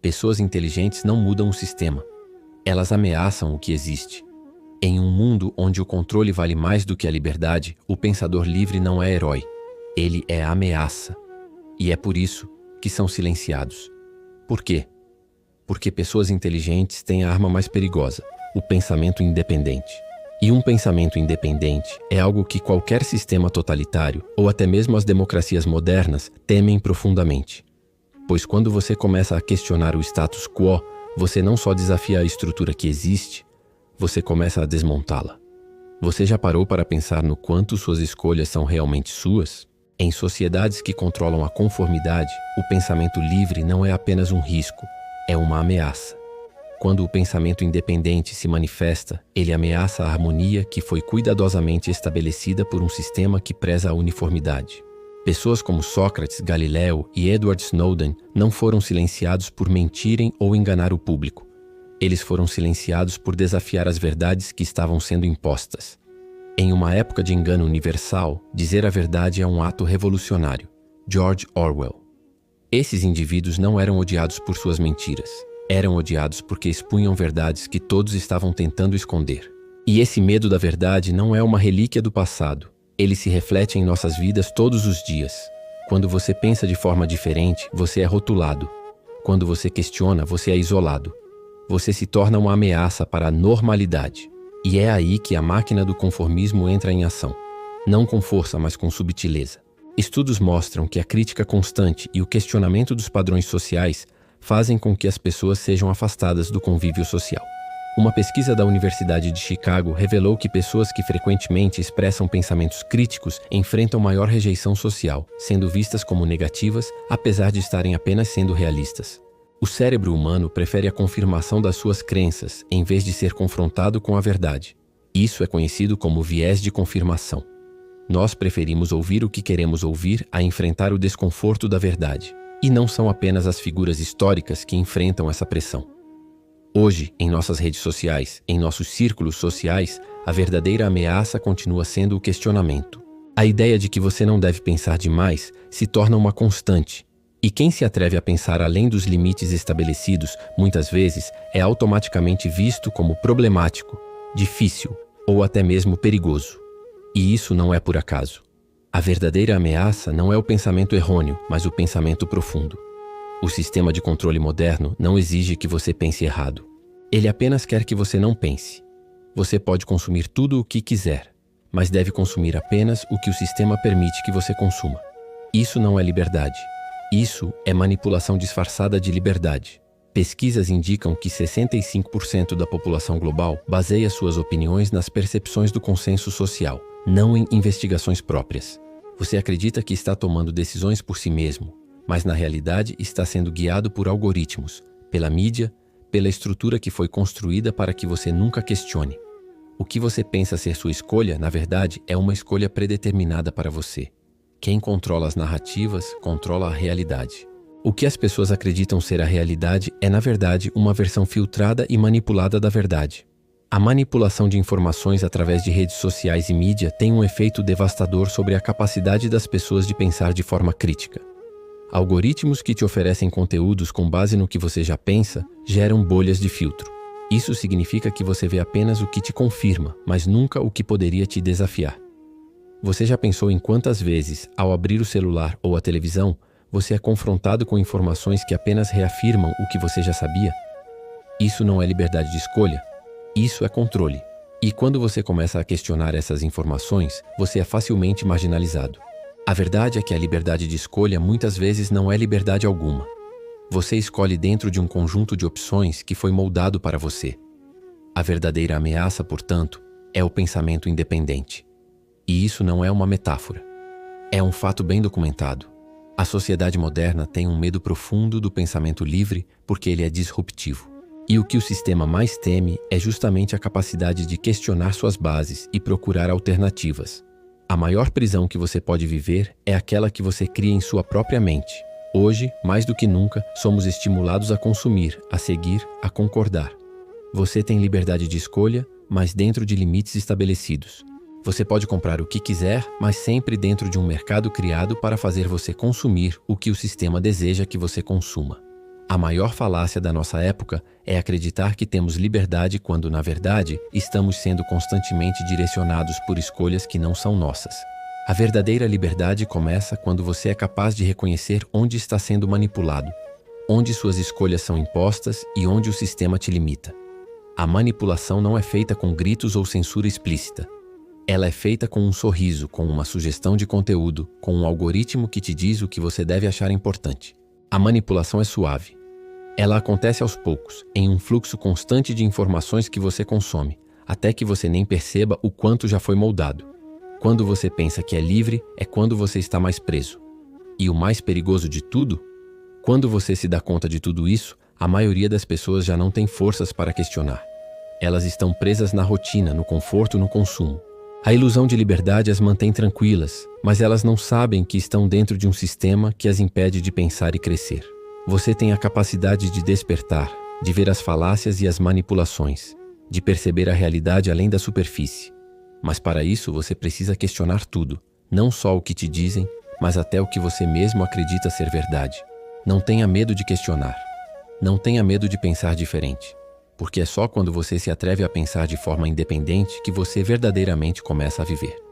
Pessoas inteligentes não mudam o sistema. Elas ameaçam o que existe. Em um mundo onde o controle vale mais do que a liberdade, o pensador livre não é herói. Ele é ameaça. E é por isso que são silenciados. Por quê? Porque pessoas inteligentes têm a arma mais perigosa, o pensamento independente. E um pensamento independente é algo que qualquer sistema totalitário, ou até mesmo as democracias modernas, temem profundamente. Pois quando você começa a questionar o status quo, você não só desafia a estrutura que existe, você começa a desmontá-la. Você já parou para pensar no quanto suas escolhas são realmente suas? Em sociedades que controlam a conformidade, o pensamento livre não é apenas um risco, é uma ameaça. Quando o pensamento independente se manifesta, ele ameaça a harmonia que foi cuidadosamente estabelecida por um sistema que preza a uniformidade. Pessoas como Sócrates, Galileu e Edward Snowden não foram silenciados por mentirem ou enganar o público. Eles foram silenciados por desafiar as verdades que estavam sendo impostas. Em uma época de engano universal, dizer a verdade é um ato revolucionário. George Orwell. Esses indivíduos não eram odiados por suas mentiras. Eram odiados porque expunham verdades que todos estavam tentando esconder. E esse medo da verdade não é uma relíquia do passado. Ele se reflete em nossas vidas todos os dias. Quando você pensa de forma diferente, você é rotulado. Quando você questiona, você é isolado. Você se torna uma ameaça para a normalidade. E é aí que a máquina do conformismo entra em ação. Não com força, mas com subtileza. Estudos mostram que a crítica constante e o questionamento dos padrões sociais fazem com que as pessoas sejam afastadas do convívio social. Uma pesquisa da Universidade de Chicago revelou que pessoas que frequentemente expressam pensamentos críticos enfrentam maior rejeição social, sendo vistas como negativas, apesar de estarem apenas sendo realistas. O cérebro humano prefere a confirmação das suas crenças, em vez de ser confrontado com a verdade. Isso é conhecido como viés de confirmação. Nós preferimos ouvir o que queremos ouvir a enfrentar o desconforto da verdade. E não são apenas as figuras históricas que enfrentam essa pressão. Hoje, em nossas redes sociais, em nossos círculos sociais, a verdadeira ameaça continua sendo o questionamento. A ideia de que você não deve pensar demais se torna uma constante. E quem se atreve a pensar além dos limites estabelecidos, muitas vezes, é automaticamente visto como problemático, difícil ou até mesmo perigoso. E isso não é por acaso. A verdadeira ameaça não é o pensamento errôneo, mas o pensamento profundo. O sistema de controle moderno não exige que você pense errado. Ele apenas quer que você não pense. Você pode consumir tudo o que quiser, mas deve consumir apenas o que o sistema permite que você consuma. Isso não é liberdade. Isso é manipulação disfarçada de liberdade. Pesquisas indicam que 65% da população global baseia suas opiniões nas percepções do consenso social, não em investigações próprias. Você acredita que está tomando decisões por si mesmo, mas na realidade está sendo guiado por algoritmos, pela mídia, pela estrutura que foi construída para que você nunca questione. O que você pensa ser sua escolha, na verdade, é uma escolha predeterminada para você. Quem controla as narrativas, controla a realidade. O que as pessoas acreditam ser a realidade é, na verdade, uma versão filtrada e manipulada da verdade. A manipulação de informações através de redes sociais e mídia tem um efeito devastador sobre a capacidade das pessoas de pensar de forma crítica. Algoritmos que te oferecem conteúdos com base no que você já pensa geram bolhas de filtro. Isso significa que você vê apenas o que te confirma, mas nunca o que poderia te desafiar. Você já pensou em quantas vezes, ao abrir o celular ou a televisão, você é confrontado com informações que apenas reafirmam o que você já sabia? Isso não é liberdade de escolha. Isso é controle. E quando você começa a questionar essas informações, você é facilmente marginalizado. A verdade é que a liberdade de escolha muitas vezes não é liberdade alguma. Você escolhe dentro de um conjunto de opções que foi moldado para você. A verdadeira ameaça, portanto, é o pensamento independente. E isso não é uma metáfora. É um fato bem documentado. A sociedade moderna tem um medo profundo do pensamento livre porque ele é disruptivo. E o que o sistema mais teme é justamente a capacidade de questionar suas bases e procurar alternativas. A maior prisão que você pode viver é aquela que você cria em sua própria mente. Hoje, mais do que nunca, somos estimulados a consumir, a seguir, a concordar. Você tem liberdade de escolha, mas dentro de limites estabelecidos. Você pode comprar o que quiser, mas sempre dentro de um mercado criado para fazer você consumir o que o sistema deseja que você consuma. A maior falácia da nossa época é acreditar que temos liberdade quando, na verdade, estamos sendo constantemente direcionados por escolhas que não são nossas. A verdadeira liberdade começa quando você é capaz de reconhecer onde está sendo manipulado, onde suas escolhas são impostas e onde o sistema te limita. A manipulação não é feita com gritos ou censura explícita. Ela é feita com um sorriso, com uma sugestão de conteúdo, com um algoritmo que te diz o que você deve achar importante. A manipulação é suave. Ela acontece aos poucos, em um fluxo constante de informações que você consome, até que você nem perceba o quanto já foi moldado. Quando você pensa que é livre, é quando você está mais preso. E o mais perigoso de tudo? Quando você se dá conta de tudo isso, a maioria das pessoas já não tem forças para questionar. Elas estão presas na rotina, no conforto, no consumo. A ilusão de liberdade as mantém tranquilas, mas elas não sabem que estão dentro de um sistema que as impede de pensar e crescer. Você tem a capacidade de despertar, de ver as falácias e as manipulações, de perceber a realidade além da superfície. Mas para isso você precisa questionar tudo, não só o que te dizem, mas até o que você mesmo acredita ser verdade. Não tenha medo de questionar. Não tenha medo de pensar diferente, porque é só quando você se atreve a pensar de forma independente que você verdadeiramente começa a viver.